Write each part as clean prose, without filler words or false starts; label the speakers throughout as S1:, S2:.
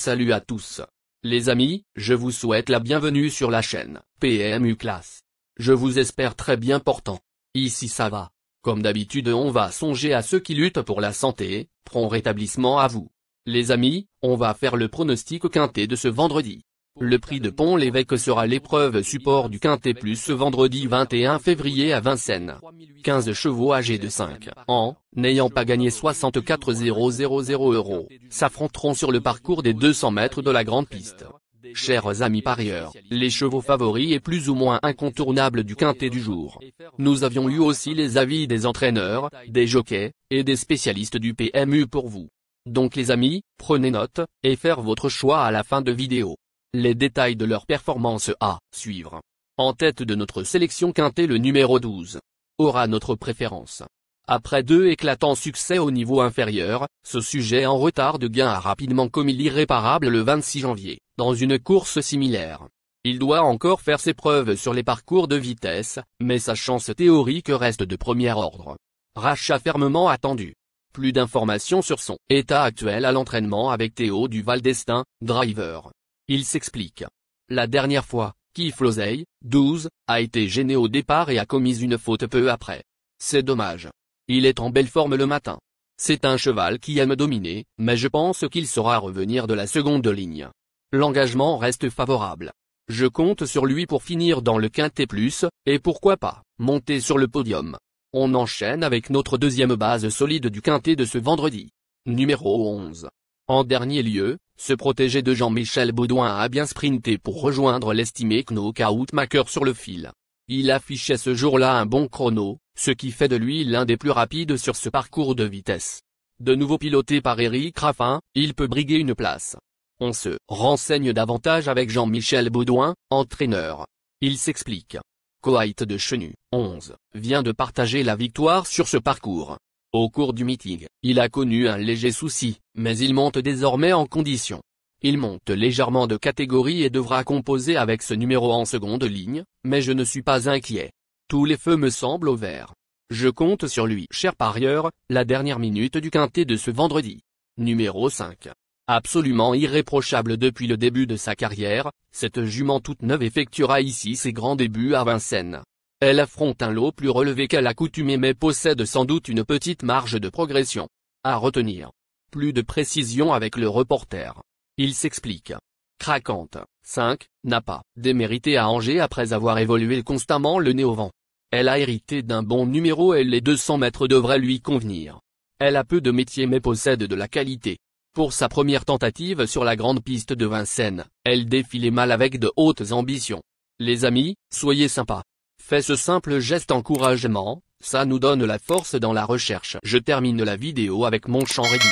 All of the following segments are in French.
S1: Salut à tous. Les amis, je vous souhaite la bienvenue sur la chaîne PMU Classe. Je vous espère très bien portant. Ici ça va. Comme d'habitude on va songer à ceux qui luttent pour la santé, prompt rétablissement à vous. Les amis, on va faire le pronostic quintet de ce vendredi. Le prix de Pont-l'Évêque sera l'épreuve support du Quintet Plus ce vendredi 21 février à Vincennes. 15 chevaux âgés de 5 ans, n'ayant pas gagné 64 000 €, s'affronteront sur le parcours des 200 mètres de la grande piste. Chers amis parieurs, les chevaux favoris et plus ou moins incontournables du Quintet du jour. Nous avions eu aussi les avis des entraîneurs, des jockeys, et des spécialistes du PMU pour vous. Donc les amis, prenez note, et faire votre choix à la fin de vidéo. Les détails de leur performance à suivre. En tête de notre sélection quintet, le numéro 12 aura notre préférence. Après 2 éclatants succès au niveau inférieur, ce sujet en retard de gain a rapidement commis l'irréparable le 26 janvier, dans une course similaire. Il doit encore faire ses preuves sur les parcours de vitesse, mais sa chance théorique reste de premier ordre. Rachat fermement attendu. Plus d'informations sur son état actuel à l'entraînement avec Théo du Val d'Estaing, driver. Il s'explique. La dernière fois, Kif Losey, 12, a été gêné au départ et a commis une faute peu après. C'est dommage. Il est en belle forme le matin. C'est un cheval qui aime dominer, mais je pense qu'il saura revenir de la seconde ligne. L'engagement reste favorable. Je compte sur lui pour finir dans le Quintet Plus, et pourquoi pas, monter sur le podium. On enchaîne avec notre deuxième base solide du Quintet de ce vendredi. Numéro 11. En dernier lieu, ce protégé de Jean-Michel Baudouin a bien sprinté pour rejoindre l'estimé Knockout Maker sur le fil. Il affichait ce jour-là un bon chrono, ce qui fait de lui l'un des plus rapides sur ce parcours de vitesse. De nouveau piloté par Éric Raffin, il peut briguer une place. On se renseigne davantage avec Jean-Michel Baudouin, entraîneur. Il s'explique. Coaite de Chenu, 11, vient de partager la victoire sur ce parcours. Au cours du meeting, il a connu un léger souci, mais il monte désormais en condition. Il monte légèrement de catégorie et devra composer avec ce numéro en seconde ligne, mais je ne suis pas inquiet. Tous les feux me semblent au vert. Je compte sur lui. Cher parieur, la dernière minute du quintet de ce vendredi. Numéro 5. Absolument irréprochable depuis le début de sa carrière, cette jument toute neuve effectuera ici ses grands débuts à Vincennes. Elle affronte un lot plus relevé qu'à l'accoutumée mais possède sans doute une petite marge de progression. À retenir. Plus de précision avec le reporter. Il s'explique. Craquante, 5, n'a pas démérité à Angers après avoir évolué constamment le nez au vent. Elle a hérité d'un bon numéro et les 200 mètres devraient lui convenir. Elle a peu de métier mais possède de la qualité. Pour sa première tentative sur la grande piste de Vincennes, elle défilait mal avec de hautes ambitions. Les amis, soyez sympas. Fais ce simple geste encouragement, ça nous donne la force dans la recherche. Je termine la vidéo avec mon champ réduit.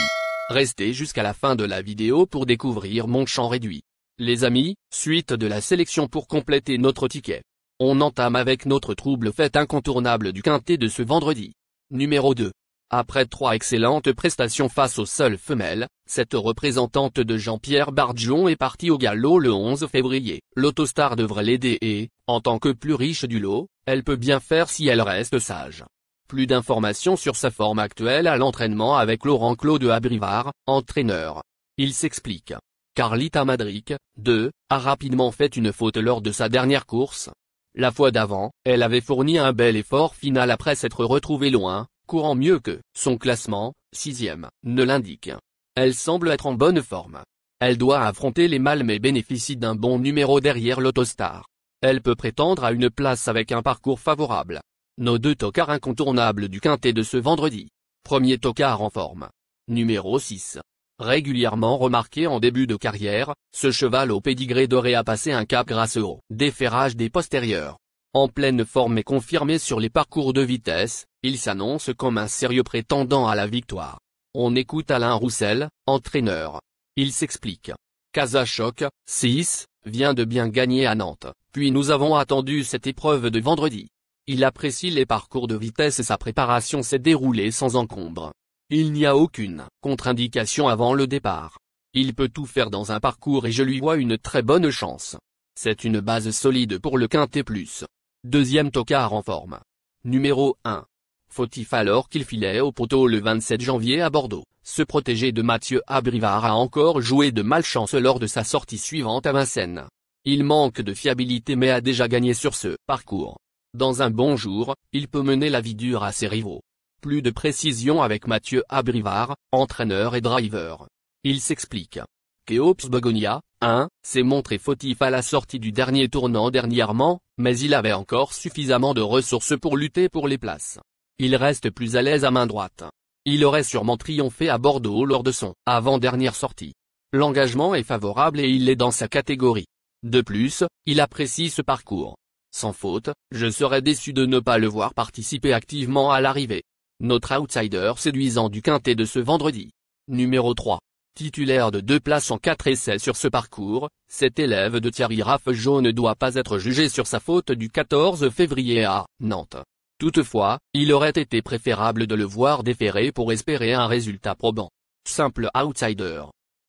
S1: Restez jusqu'à la fin de la vidéo pour découvrir mon champ réduit. Les amis, suite de la sélection pour compléter notre ticket. On entame avec notre trouble fête incontournable du quintet de ce vendredi. Numéro 2. Après 3 excellentes prestations face aux seules femelles, cette représentante de Jean-Pierre Barjon est partie au galop le 11 février. L'Autostar devrait l'aider et, en tant que plus riche du lot, elle peut bien faire si elle reste sage. Plus d'informations sur sa forme actuelle à l'entraînement avec Laurent Claude Abrivard, entraîneur. Il s'explique. Carlita Madric, 2, a rapidement fait une faute lors de sa dernière course. La fois d'avant, elle avait fourni un bel effort final après s'être retrouvée loin, courant mieux que son classement, 6e, ne l'indique. Elle semble être en bonne forme. Elle doit affronter les mâles mais bénéficie d'un bon numéro derrière l'Autostar. Elle peut prétendre à une place avec un parcours favorable. Nos 2 tocards incontournables du quintet de ce vendredi. Premier tocard en forme. Numéro 6. Régulièrement remarqué en début de carrière, ce cheval au pédigré doré a passé un cap grâce au déferrage des postérieurs. En pleine forme et confirmé sur les parcours de vitesse, il s'annonce comme un sérieux prétendant à la victoire. On écoute Alain Roussel, entraîneur. Il s'explique. Casachoc, 6, vient de bien gagner à Nantes, puis nous avons attendu cette épreuve de vendredi. Il apprécie les parcours de vitesse et sa préparation s'est déroulée sans encombre. Il n'y a aucune contre-indication avant le départ. Il peut tout faire dans un parcours et je lui vois une très bonne chance. C'est une base solide pour le Quintet Plus. Deuxième tocard en forme. Numéro 1. Fautif alors qu'il filait au poteau le 27 janvier à Bordeaux, ce protégé de Mathieu Abrivard a encore joué de malchance lors de sa sortie suivante à Vincennes. Il manque de fiabilité mais a déjà gagné sur ce parcours. Dans un bon jour, il peut mener la vie dure à ses rivaux. Plus de précision avec Mathieu Abrivard, entraîneur et driver. Il s'explique. Keops Begonia, s'est montré fautif à la sortie du dernier tournant dernièrement, mais il avait encore suffisamment de ressources pour lutter pour les places. Il reste plus à l'aise à main droite. Il aurait sûrement triomphé à Bordeaux lors de son avant-dernière sortie. L'engagement est favorable et il est dans sa catégorie. De plus, il apprécie ce parcours. Sans faute, je serais déçu de ne pas le voir participer activement à l'arrivée. Notre outsider séduisant du quintet de ce vendredi. Numéro 3. Titulaire de 2 places en 4 essais sur ce parcours, cet élève de Thierry Raffegeau ne doit pas être jugé sur sa faute du 14 février à Nantes. Toutefois, il aurait été préférable de le voir déférer pour espérer un résultat probant. Simple outsider.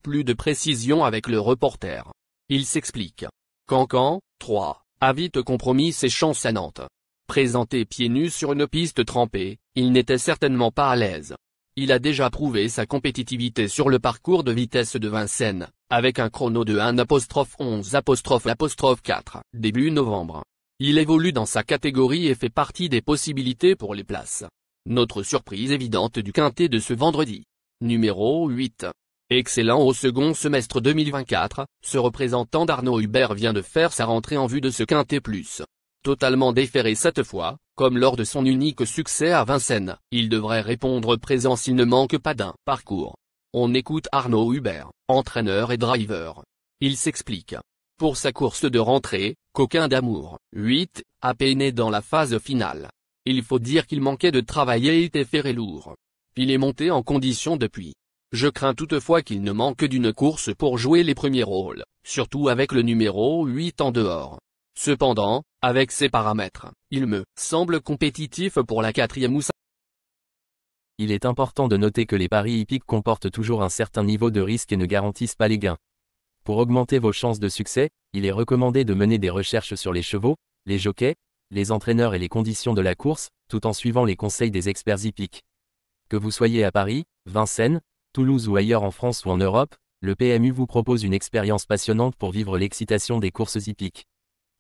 S1: Plus de précision avec le reporter. Il s'explique. Cancan, 3, a vite compromis ses chances à Nantes. Présenté pieds nus sur une piste trempée, il n'était certainement pas à l'aise. Il a déjà prouvé sa compétitivité sur le parcours de vitesse de Vincennes, avec un chrono de 1'11'4 début novembre. Il évolue dans sa catégorie et fait partie des possibilités pour les places. Notre surprise évidente du quintet de ce vendredi. Numéro 8. Excellent au second semestre 2024, ce représentant d'Arnaud Hubert vient de faire sa rentrée en vue de ce quintet plus. Totalement déféré cette fois, comme lors de son unique succès à Vincennes, il devrait répondre présent s'il ne manque pas d'un parcours. On écoute Arnaud Hubert, entraîneur et driver. Il s'explique. Pour sa course de rentrée, Coquin d'amour, 8, a peiné dans la phase finale. Il faut dire qu'il manquait de travail et était ferré lourd. Il est monté en condition depuis. Je crains toutefois qu'il ne manque d'une course pour jouer les premiers rôles, surtout avec le numéro 8 en dehors. Cependant, avec ses paramètres, il me semble compétitif pour la 4e ou 5e.
S2: Il est important de noter que les paris hippiques comportent toujours un certain niveau de risque et ne garantissent pas les gains. Pour augmenter vos chances de succès, il est recommandé de mener des recherches sur les chevaux, les jockeys, les entraîneurs et les conditions de la course, tout en suivant les conseils des experts hippiques. Que vous soyez à Paris, Vincennes, Toulouse ou ailleurs en France ou en Europe, le PMU vous propose une expérience passionnante pour vivre l'excitation des courses hippiques.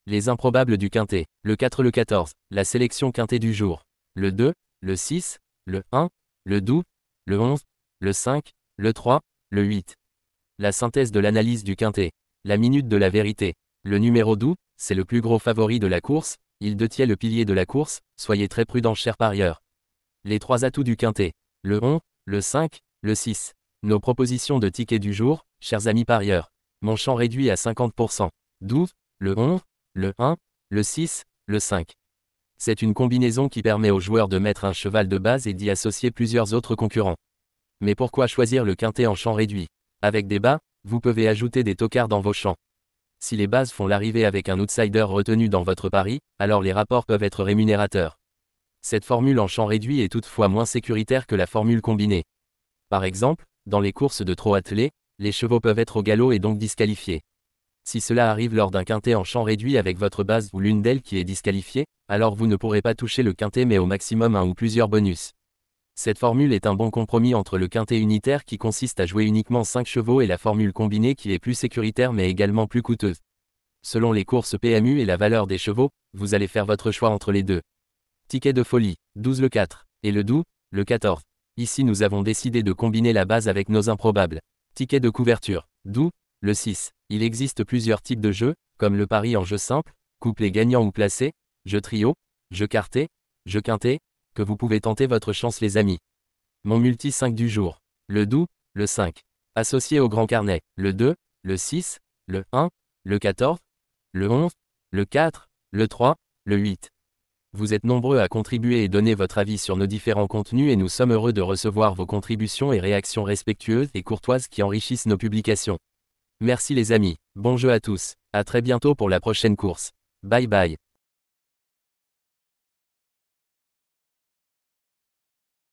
S2: Les improbables du quintet, le 4, le 14, la sélection quintet du jour, le 2, le 6, le 1, le 12, le 11, le 5, le 3, le 8. La synthèse de l'analyse du quintet, la minute de la vérité. Le numéro 12, c'est le plus gros favori de la course, il détient le pilier de la course, soyez très prudents chers parieurs. Les 3 atouts du quintet, le 11, le 5, le 6. Nos propositions de tickets du jour, chers amis parieurs. Mon champ réduit à 50%. 12, le 11, le 1, le 6, le 5. C'est une combinaison qui permet aux joueurs de mettre un cheval de base et d'y associer plusieurs autres concurrents. Mais pourquoi choisir le quintet en champ réduit? Avec des bas, vous pouvez ajouter des tocards dans vos champs. Si les bases font l'arrivée avec un outsider retenu dans votre pari, alors les rapports peuvent être rémunérateurs. Cette formule en champ réduit est toutefois moins sécuritaire que la formule combinée. Par exemple, dans les courses de trot attelé, les chevaux peuvent être au galop et donc disqualifiés. Si cela arrive lors d'un quintet en champ réduit avec votre base ou l'une d'elles qui est disqualifiée, alors vous ne pourrez pas toucher le quintet mais au maximum un ou plusieurs bonus. Cette formule est un bon compromis entre le quintet unitaire qui consiste à jouer uniquement 5 chevaux et la formule combinée qui est plus sécuritaire mais également plus coûteuse. Selon les courses PMU et la valeur des chevaux, vous allez faire votre choix entre les deux. Ticket de folie, 12 le 4, et le 12, le 14. Ici nous avons décidé de combiner la base avec nos improbables. Ticket de couverture, 12, le 6. Il existe plusieurs types de jeux, comme le pari en jeu simple, couplet gagnant ou placé, jeu trio, jeu quarté, jeu quintet, que vous pouvez tenter votre chance les amis. Mon multi 5 du jour, le 12, le 5. Associé au grand carnet, le 2, le 6, le 1, le 14, le 11, le 4, le 3, le 8. Vous êtes nombreux à contribuer et donner votre avis sur nos différents contenus et nous sommes heureux de recevoir vos contributions et réactions respectueuses et courtoises qui enrichissent nos publications. Merci les amis, bon jeu à tous, à très bientôt pour la prochaine course. Bye bye.